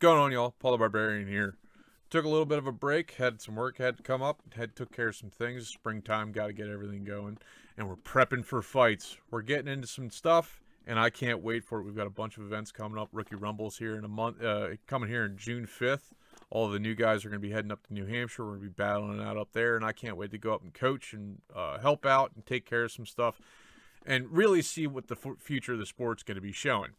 going on, y'all? Paul the Barbarian here. Took a little bit of a break, had some work had to come up, took care of some things. Springtime, got to get everything going, and we're prepping for fights. We're getting into some stuff, and I can't wait for it. We've got a bunch of events coming up. Rookie Rumble's here in a month, coming here in June 5th. All of the new guys are going to be heading up to New Hampshire. We're going to be battling it out up there, and I can't wait to go up and coach and help out and take care of some stuff and really see what the future of the sport's going to be showing.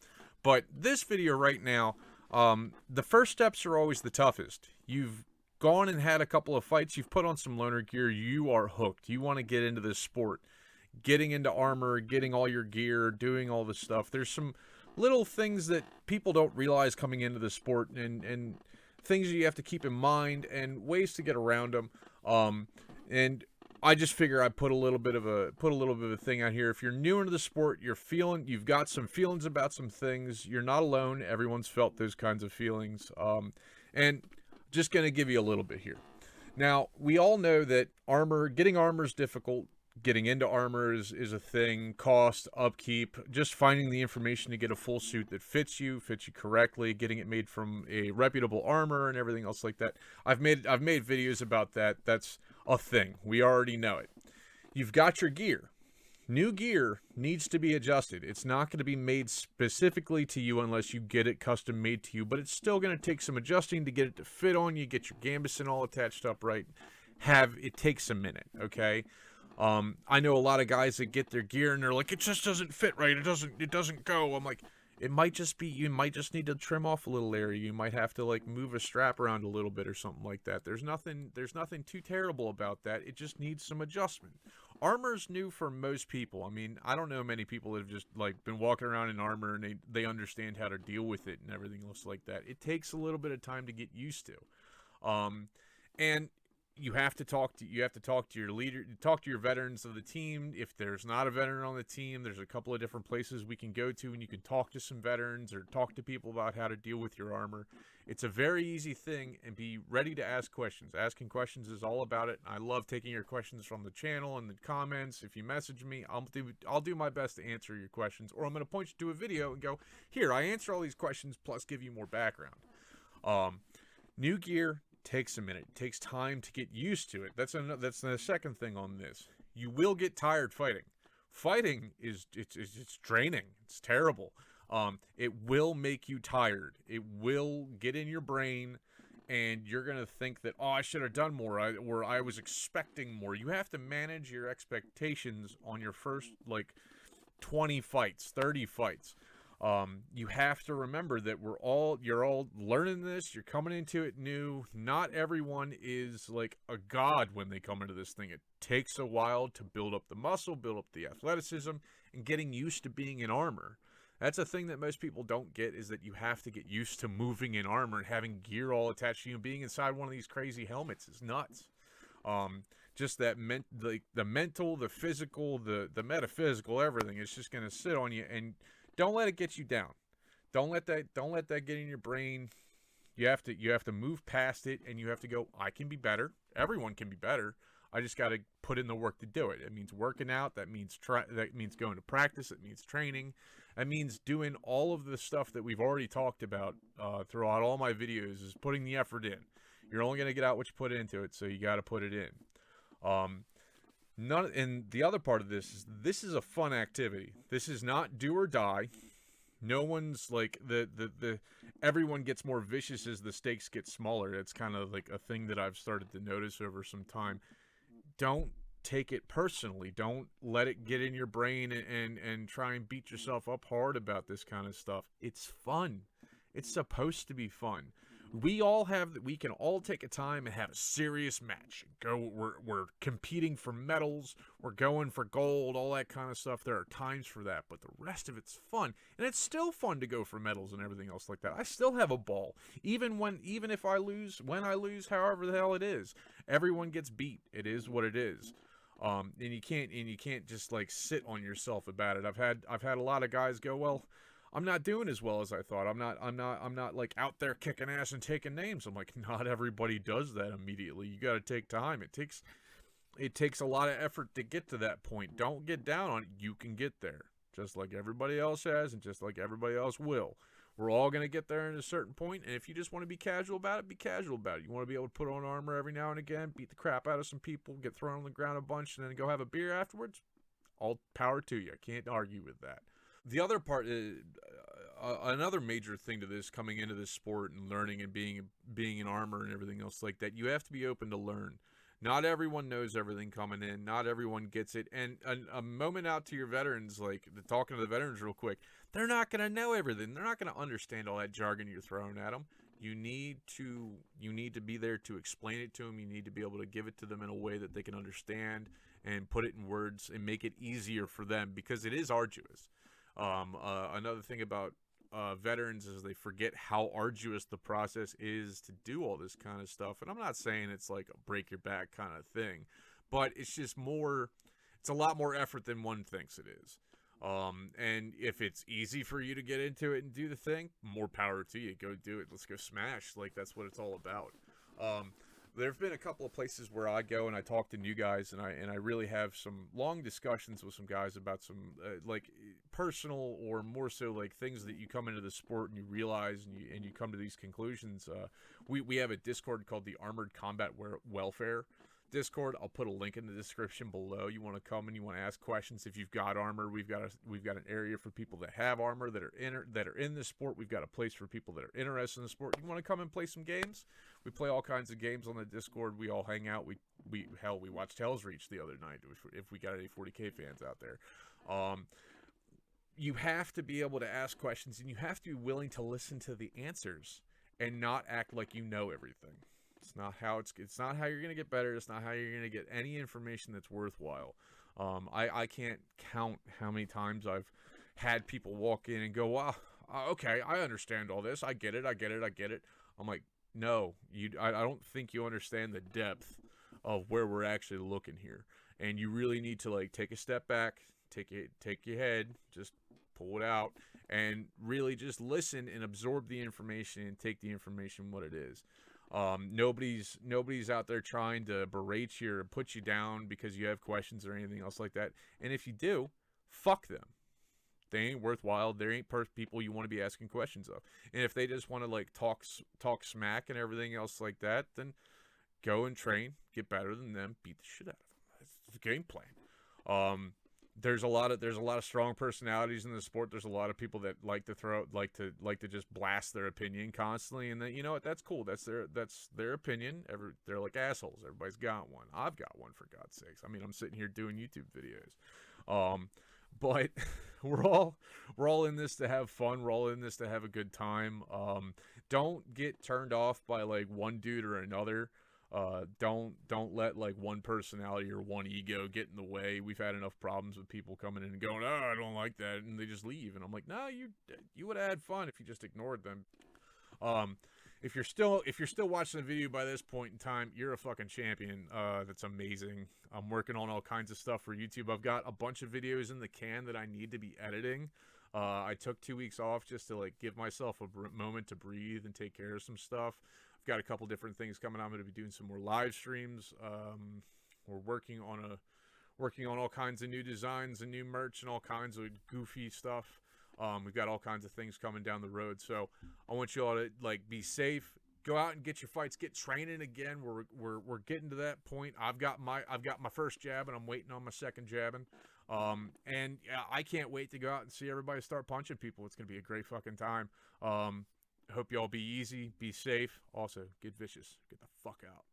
But this video right now, the first steps are always the toughest. You've gone and had a couple of fights. You've put on some loner gear. You are hooked. You want to get into this sport. Getting into armor, getting all your gear, doing all this stuff. There's some little things that people don't realize coming into the sport and things you have to keep in mind and ways to get around them. And I just figure I put a little bit of a thing out here. If you're new into the sport, you've got some feelings about some things. You're not alone. Everyone's felt those kinds of feelings. And just going to give you a little bit here. Now, we all know that getting armor is difficult. Getting into armor is a thing. Cost, upkeep, just finding the information to get a full suit that fits you correctly, getting it made from a reputable armor and everything else like that. I've made videos about that. That's a thing. We already know it. You've got your gear. New gear needs to be adjusted. It's not going to be made specifically to you unless you get it custom made to you, but it's still going to take some adjusting to get it to fit on you, get your gambeson all attached up right. It takes a minute, okay? I know a lot of guys that get their gear and they're like, it just doesn't fit right. It doesn't go. I'm like, it might just be, you might just need to trim off a little area. You might have to like move a strap around a little bit or something like that. There's nothing too terrible about that. It just needs some adjustment. Armor's new for most people. I mean, I don't know many people that have just like been walking around in armor and they understand how to deal with it and everything else like that. It takes a little bit of time to get used to. And you have to talk to your leader, talk to your veterans of the team. If there's not a veteran on the team, there's a couple of different places we can go to and you can talk to some veterans or talk to people about how to deal with your armor. It's a very easy thing, and be ready to ask questions. Asking questions is all about it. I love taking your questions from the channel and the comments. If you message me, I'll do my best to answer your questions, or I'm going to point you to a video and go, here, I answer all these questions plus give you more background. New gear takes a minute. It takes time to get used to it. That's the second thing on this. You will get tired fighting. Fighting it's draining. It's terrible. It will make you tired. It will get in your brain, and you're gonna think that, oh, I should have done more, or I was expecting more. You have to manage your expectations on your first like 20 fights, 30 fights. You have to remember that you're all learning this. You're coming into it new. Not everyone is like a god when they come into this thing. It takes a while to build up the muscle, build up the athleticism, and getting used to being in armor. That's a thing that most people don't get, is that you have to get used to moving in armor and having gear all attached to you. Being inside one of these crazy helmets is nuts. Just that the mental, the physical, the metaphysical, everything is just going to sit on you, and don't let it get you down. Don't let that get in your brain. You have to move past it, and you have to go, I can be better. Everyone can be better. I just got to put in the work to do it. It means working out. That means going to practice. It means training. It means doing all of the stuff that we've already talked about throughout all my videos, is putting the effort in. You're only going to get out what you put into it, so you got to put it in. And the other part of this is a fun activity. This is not do or die. No one's like everyone gets more vicious as the stakes get smaller. It's kind of like a thing that I've started to notice over some time. Don't take it personally. Don't let it get in your brain and try and beat yourself up hard about this kind of stuff. It's fun. It's supposed to be fun. We can all take a time and have a serious match. We're competing for medals. We're going for gold, all that kind of stuff. There are times for that, but the rest of it's fun. And it's still fun to go for medals and everything else like that. I still have a ball. Even if I lose, when I lose, however the hell it is. Everyone gets beat. It is what it is. And you can't just like sit on yourself about it. I've had a lot of guys go, well, I'm not doing as well as I thought. I'm not like out there kicking ass and taking names. I'm like, not everybody does that immediately. You got to take time. It takes a lot of effort to get to that point. Don't get down on it. You can get there, just like everybody else has, and just like everybody else will. We're all going to get there at a certain point, and if you just want to be casual about it, be casual about it. You want to be able to put on armor every now and again, beat the crap out of some people, get thrown on the ground a bunch, and then go have a beer afterwards? All power to you. I can't argue with that. The other part is, another major thing to this, coming into this sport and learning and being in armor and everything else like that, you have to be open to learn. Not everyone knows everything coming in. Not everyone gets it. And a moment out to your veterans, like talking to the veterans real quick, they're not going to know everything. They're not going to understand all that jargon you're throwing at them. You need to be there to explain it to them. You need to be able to give it to them in a way that they can understand and put it in words and make it easier for them, because it is arduous. Another thing about veterans is they forget how arduous the process is to do all this kind of stuff. And I'm not saying it's like a break your back kind of thing, but it's just it's a lot more effort than one thinks it is. And if it's easy for you to get into it and do the thing, more power to you. Go do it. Let's go smash. Like, that's what it's all about. There have been a couple of places where I go and I talk to new guys, and I really have some long discussions with some guys about some like personal, or more so like things that you come into the sport and you realize, and you come to these conclusions. We have a Discord called the Armored Combat Welfare Discord. I'll put a link in the description below. You want to come and you want to ask questions. If you've got armor, we've got an area for people that have armor, that are in the sport. We've got a place for people that are interested in the sport. You want to come and play some games? We play all kinds of games on the Discord. We all hang out. We watched Hell's Reach the other night, if we got any 40K fans out there. You have to be able to ask questions, and you have to be willing to listen to the answers and not act like you know everything. It's not how you're going to get better. It's not how you're going to get any information that's worthwhile. I can't count how many times I've had people walk in and go, wow, okay, I understand all this. I get it. I'm like, no, I don't think you understand the depth of where we're actually looking here. And you really need to, like, take a step back, take your head, just pull it out, and really just listen and absorb the information and take the information what it is. Nobody's out there trying to berate you or put you down because you have questions or anything else like that. And if you do, fuck them. They ain't worthwhile. They ain't people you want to be asking questions of. And if they just want to, like, talk smack and everything else like that, then go and train, get better than them, beat the shit out of them. That's the game plan. There's a lot of strong personalities in the sport. There's a lot of people that like to just blast their opinion constantly, and then, you know what, that's cool. That's their opinion. They're like assholes. Everybody's got one. I've got one, for God's sakes. I mean, I'm sitting here doing YouTube videos. But we're all in this to have fun. We're all in this to have a good time. Don't get turned off by, like, one dude or another. Don't let, like, one personality or one ego get in the way. We've had enough problems with people coming in and going, oh, I don't like that, and they just leave. And I'm like, no, you would have had fun if you just ignored them. If you're still watching the video by this point in time, you're a fucking champion. That's amazing. I'm working on all kinds of stuff for YouTube. I've got a bunch of videos in the can that I need to be editing. I took 2 weeks off just to, like, give myself a moment to breathe and take care of some stuff. I've got a couple different things coming. I'm going to be doing some more live streams. We're working on all kinds of new designs and new merch and all kinds of goofy stuff. We've got all kinds of things coming down the road. So I want you all to, like, be safe. Go out and get your fights. Get training again. We're getting to that point. I've got my first jab, and I'm waiting on my second jabbing. And yeah, I can't wait to go out and see everybody start punching people. It's gonna be a great fucking time. Hope y'all be easy, be safe. Also, get vicious. Get the fuck out.